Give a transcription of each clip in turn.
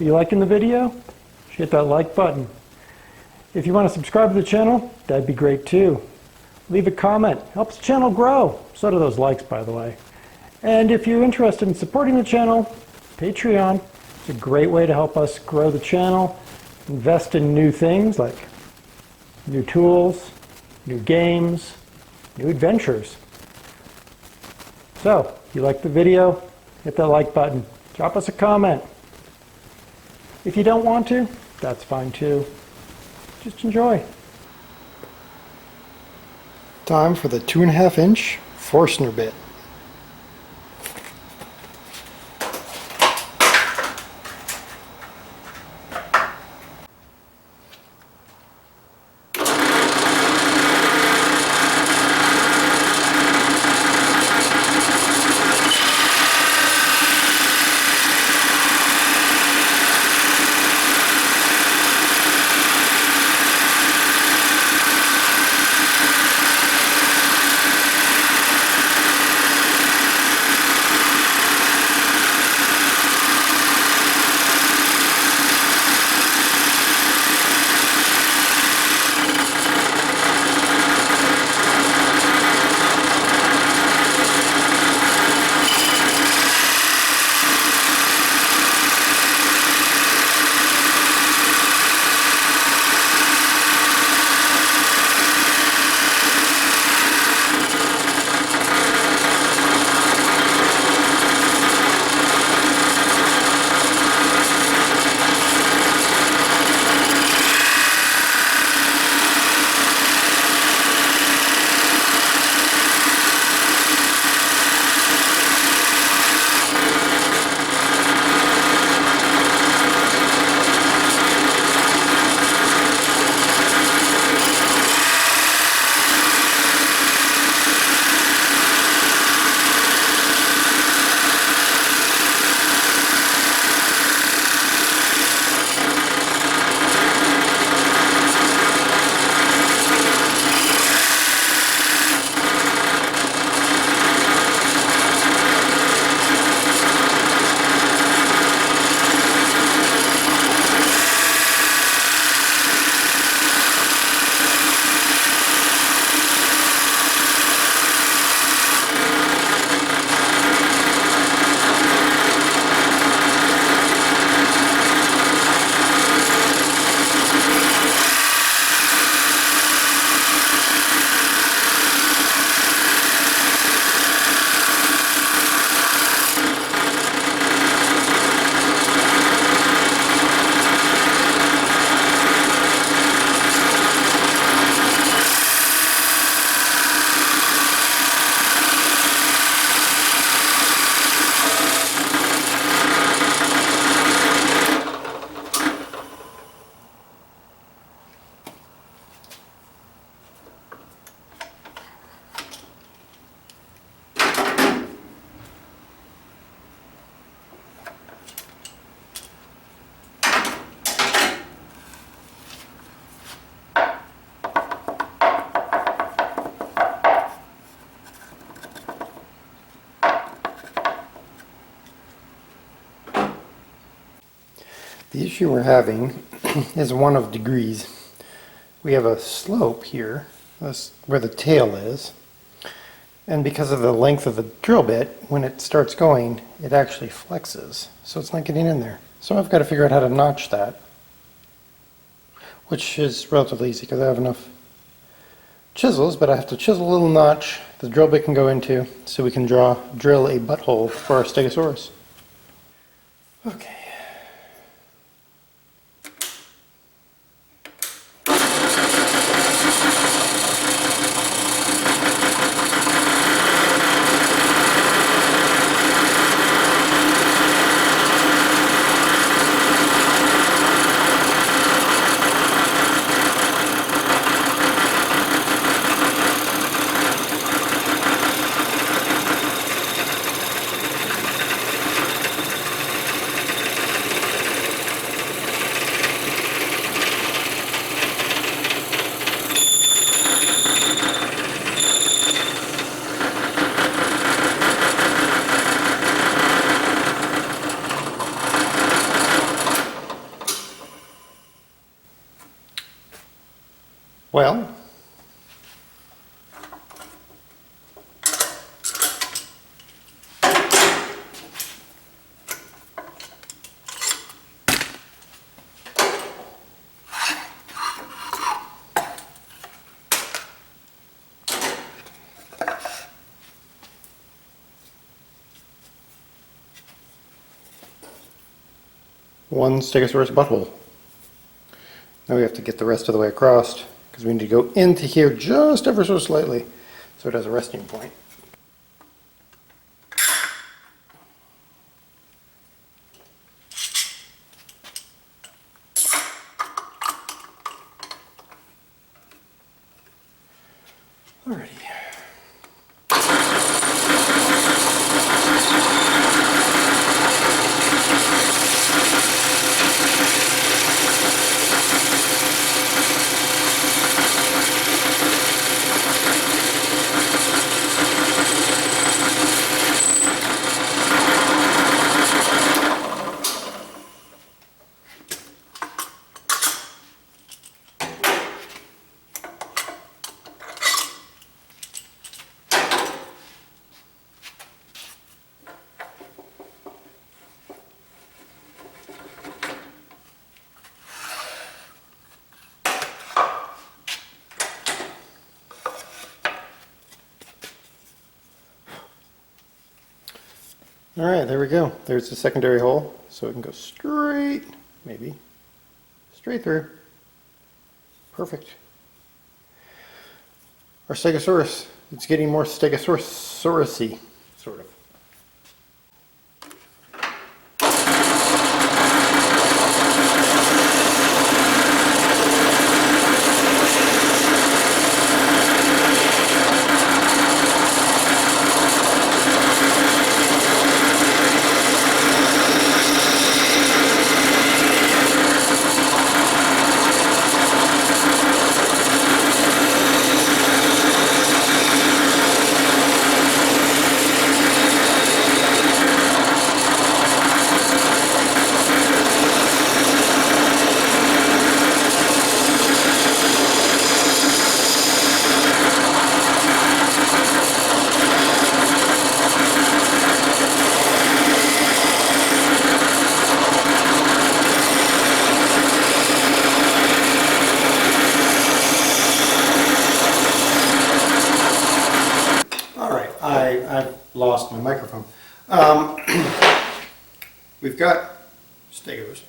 Are you liking the video? Hit that like button. If you want to subscribe to the channel, that'd be great too. Leave a comment. Helps the channel grow. So do those likes, by the way. And if you're interested in supporting the channel, Patreon is a great way to help us grow the channel, invest in new things like new tools, new games, new adventures. So, if you like the video, hit that like button. Drop us a comment. If you don't want to, that's fine too. Just enjoy. Time for the 2.5 inch Forstner bit. The issue we're having is one of degrees. We have a slope here, that's where the tail is, and because of the length of the drill bit, when it starts going, it actually flexes, so it's not getting in there. So I've got to figure out how to notch that, which is relatively easy because I have enough chisels, but I have to chisel a little notch the drill bit can go into so we can drill a butthole for our Stegosaurus. Okay. Well, one Stegosaurus butthole. Now we have to get the rest of the way across because we need to go into here just ever so slightly so it has a resting point. Alrighty. Alright, there we go. There's the secondary hole, so it can go straight, maybe, straight through. Perfect. Our Stegosaurus, it's getting more Stegosaurus-y, sort of. I've lost my microphone. We've got Stegos.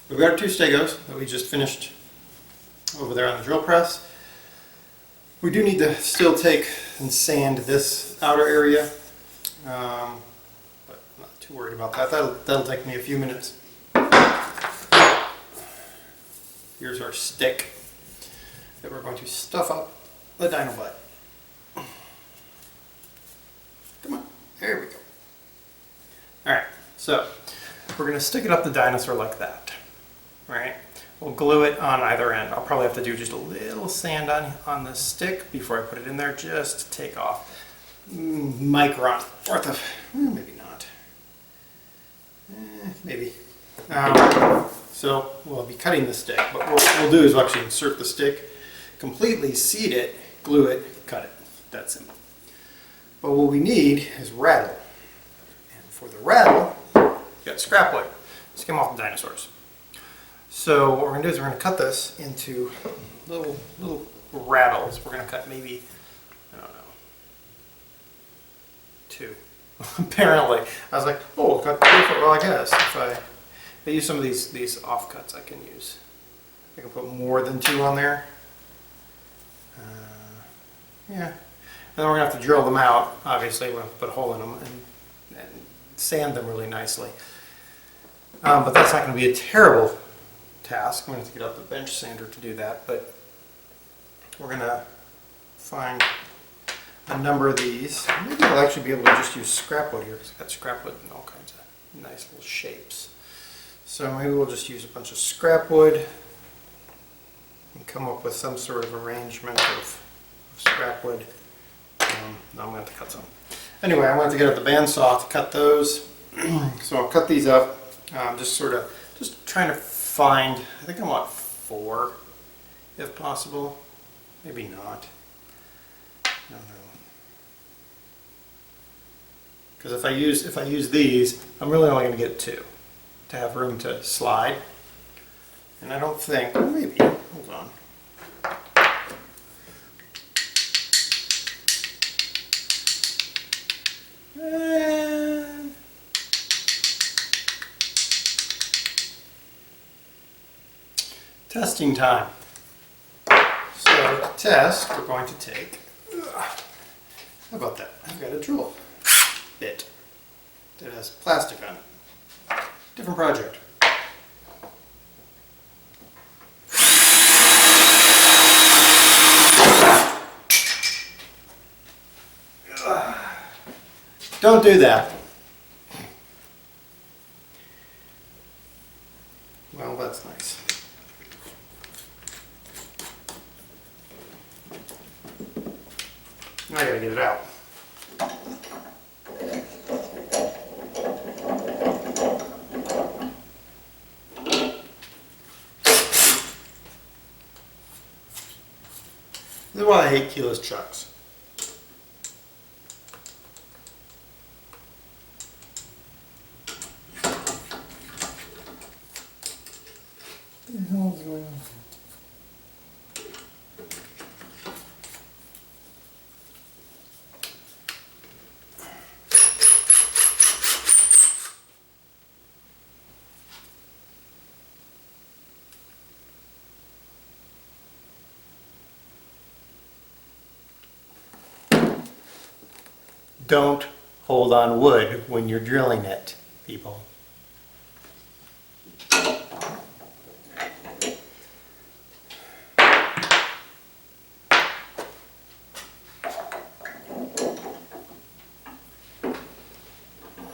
We've got 2 Stegos that we just finished over there on the drill press. We do need to still take and sand this outer area, but I'm not too worried about that. That'll take me a few minutes. Here's our stick that we're going to stuff up the dino butt. Come on, there we go. Alright, so we're going to stick it up the dinosaur like that. Right? We'll glue it on either end. I'll probably have to do just a little sand on the stick before I put it in there, just to take off micron worth of, maybe not. Maybe. So we'll be cutting the stick, but what we'll do is we'll actually insert the stick, completely seat it, glue it, cut it. That's simple. But what we need is rattle. And for the rattle, we've got scrap wood. This came off the dinosaurs. So what we're going to do is we're going to cut this into little rattles. We're going to cut maybe, I don't know, 2. Apparently. I was like, oh, cut 3. Well, I guess if I use some of these offcuts I can use. I can put more than 2 on there. Yeah. And then we're going to have to drill them out. Obviously, we're going to put a hole in them and sand them really nicely. But that's not going to be a terrible task. I'm going to have to get out the bench sander to do that. But we're going to find a number of these. Maybe we'll actually be able to just use scrap wood here because I've got scrap wood in all kinds of nice little shapes. So maybe we'll just use a bunch of scrap wood and come up with some sort of arrangement of scrap wood. Now I'm going to have to cut some. Anyway, I'm going to have to get out the bandsaw to cut those. So I'll cut these up. Just trying to find, I think I want 4 if possible. Maybe not. I don't know. Because if I use these, I'm really only going to get 2 to have room to slide. And I don't think, maybe, hold on. And testing time. So to test, we're going to take, how about that? I've got a drill bit that has plastic on it. Different project. Don't do that. Well, that's nice. Now I gotta get it out. This is why I hate keyless chucks. What the hell is going on? Don't hold on wood when you're drilling it, people.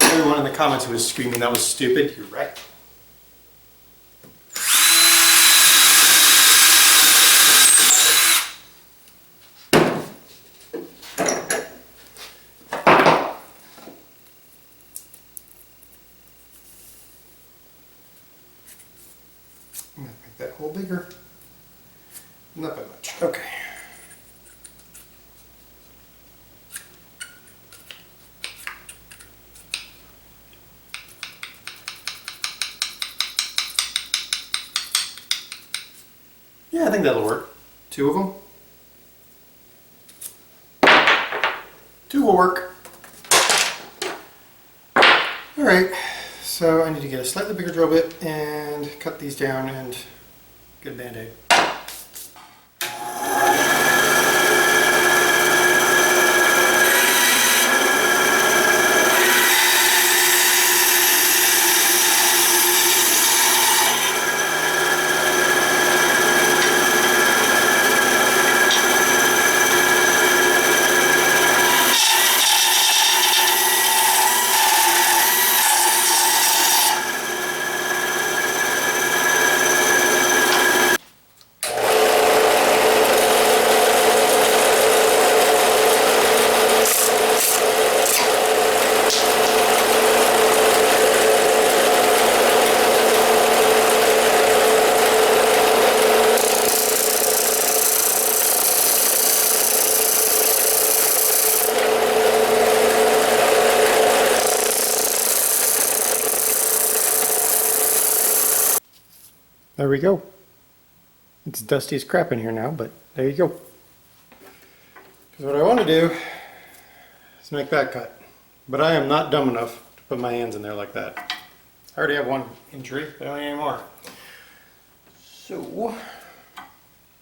Everyone in the comments who was screaming that was stupid, you're right. I'm going to make that hole bigger. Not by much. Okay. Yeah, I think that'll work. 2 of them. 2 will work. Alright, so I need to get a slightly bigger drill bit and cut these down and get a band-aid. There we go. It's dusty as crap in here now, but there you go. Because what I want to do is make that cut. But I am not dumb enough to put my hands in there like that. I already have one injury, but I don't need any more. So,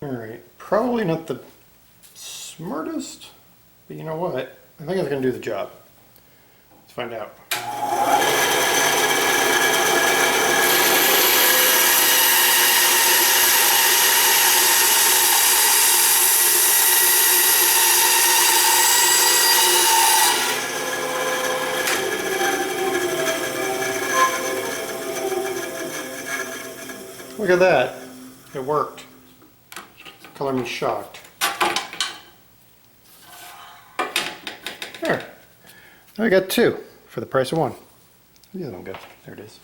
alright, probably not the smartest, but you know what? I think it's going to do the job. Let's find out. Look at that. It worked. Color me shocked. There. Now I got 2 for the price of 1. The other one good. There it is.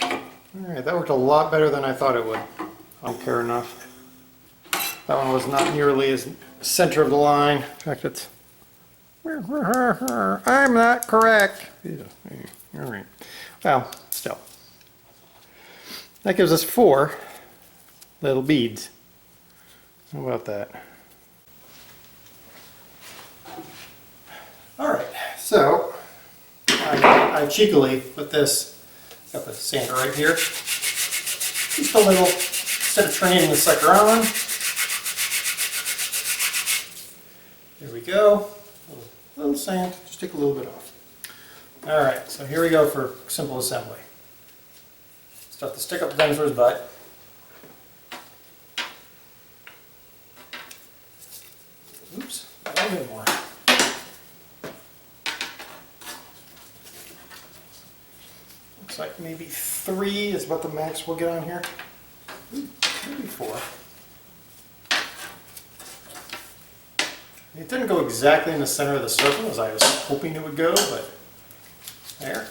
Alright, that worked a lot better than I thought it would. I don't care enough. That one was not nearly as center of the line. In fact, it's... I'm not correct. All right. Well, still. That gives us 4 little beads. How about that? Alright, so I cheekily put this, got the sander right here. Just a little, instead of turning the sucker on. There we go. A little sand, just take a little bit off. Alright, so here we go for simple assembly. Stuff to stick up the dinosaur's butt. Oops, a little bit more. Looks like maybe 3 is what the max we'll get on here. Ooh, maybe 4. It didn't go exactly in the center of the circle as I was hoping it would go, but there.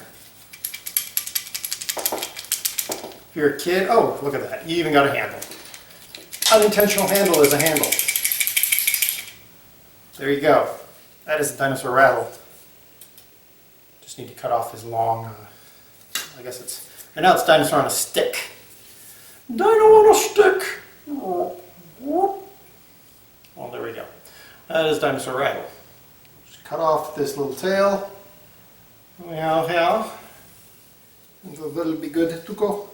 If you're a kid, oh, look at that. You even got a handle. Unintentional handle is a handle. There you go. That is the dinosaur rattle. Just need to cut off his long, I guess it's, and now it's dinosaur on a stick. Dino on a stick. Well, there we go. That is dinosaur rattle. Just cut off this little tail. Yeah. And that'll be good to go.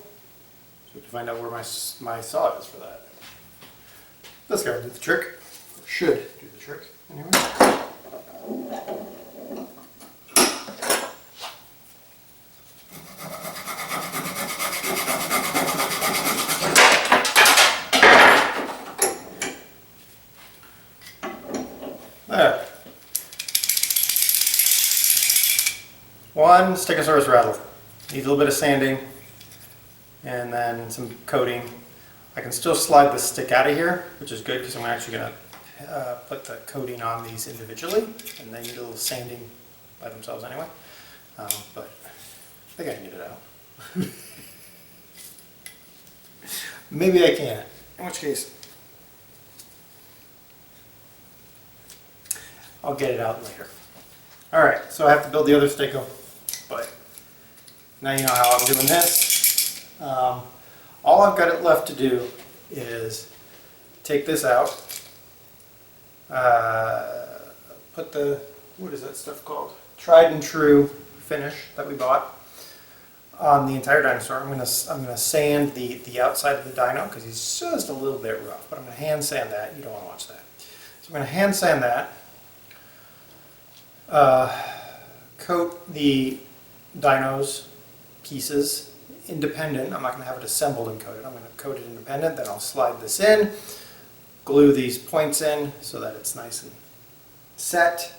So we have to find out where my saw is for that. This guy will do the trick. Or should do the trick, anyway. There. 1 Stegosaurus rattle. Needs a little bit of sanding and then some coating. I can still slide the stick out of here, which is good because I'm actually going to put the coating on these individually, and they need a little sanding by themselves anyway. But I think I can get it out. Maybe I can't, in which case I'll get it out later. Alright, so I have to build the other stego, but now you know how I'm doing this. All I've got it left to do is take this out, put the, what is that stuff called? Tried and true finish that we bought on the entire dinosaur. I'm gonna sand the outside of the dino because he's just a little bit rough, but I'm gonna hand sand that. You don't want to watch that. So I'm gonna hand sand that. Coat the dino's pieces independent. I'm not going to have it assembled and coated. I'm going to coat it independent, then I'll slide this in, glue these points in so that it's nice and set,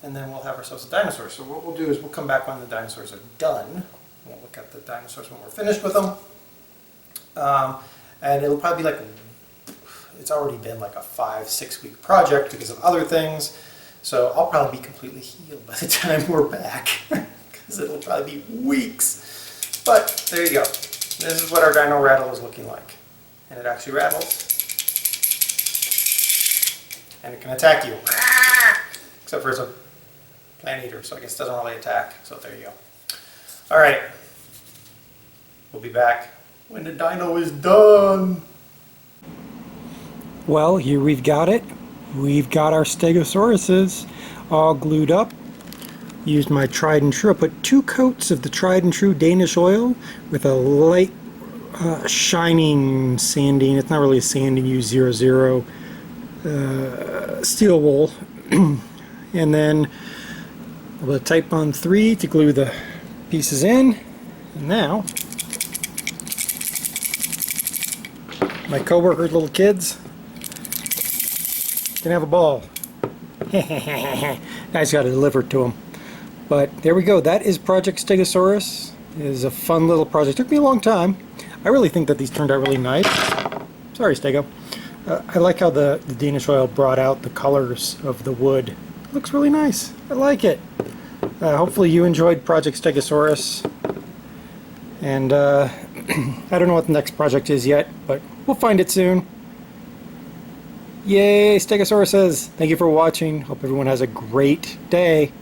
and then we'll have ourselves a dinosaur. So what we'll do is we'll come back when the dinosaurs are done. We'll look at the dinosaurs when we're finished with them. And it'll probably be like, it's already been like a 5-6 week project because of other things. So I'll probably be completely healed by the time we're back because it'll probably be weeks. But there you go. This is what our dino rattle is looking like. And it actually rattles. And it can attack you. Except for it's a plant eater, so I guess it doesn't really attack. So there you go. Alright. We'll be back when the dino is done. Well, here we've got it. We've got our Stegosauruses all glued up. Used my tried and true. I put 2 coats of the tried and true Danish oil with a light shining sanding. It's not really a sanding. Use 00 steel wool. And then a little type on 3 to glue the pieces in. And now my co-workers, little kids, can have a ball. I just got to deliver it to them. But there we go. That is Project Stegosaurus. It is a fun little project. It took me a long time. I really think that these turned out really nice. Sorry, Stego. I like how the Danish oil brought out the colors of the wood. It looks really nice. I like it. Hopefully you enjoyed Project Stegosaurus. And I don't know what the next project is yet, but we'll find it soon. Yay, Stegosaurus says, thank you for watching. Hope everyone has a great day.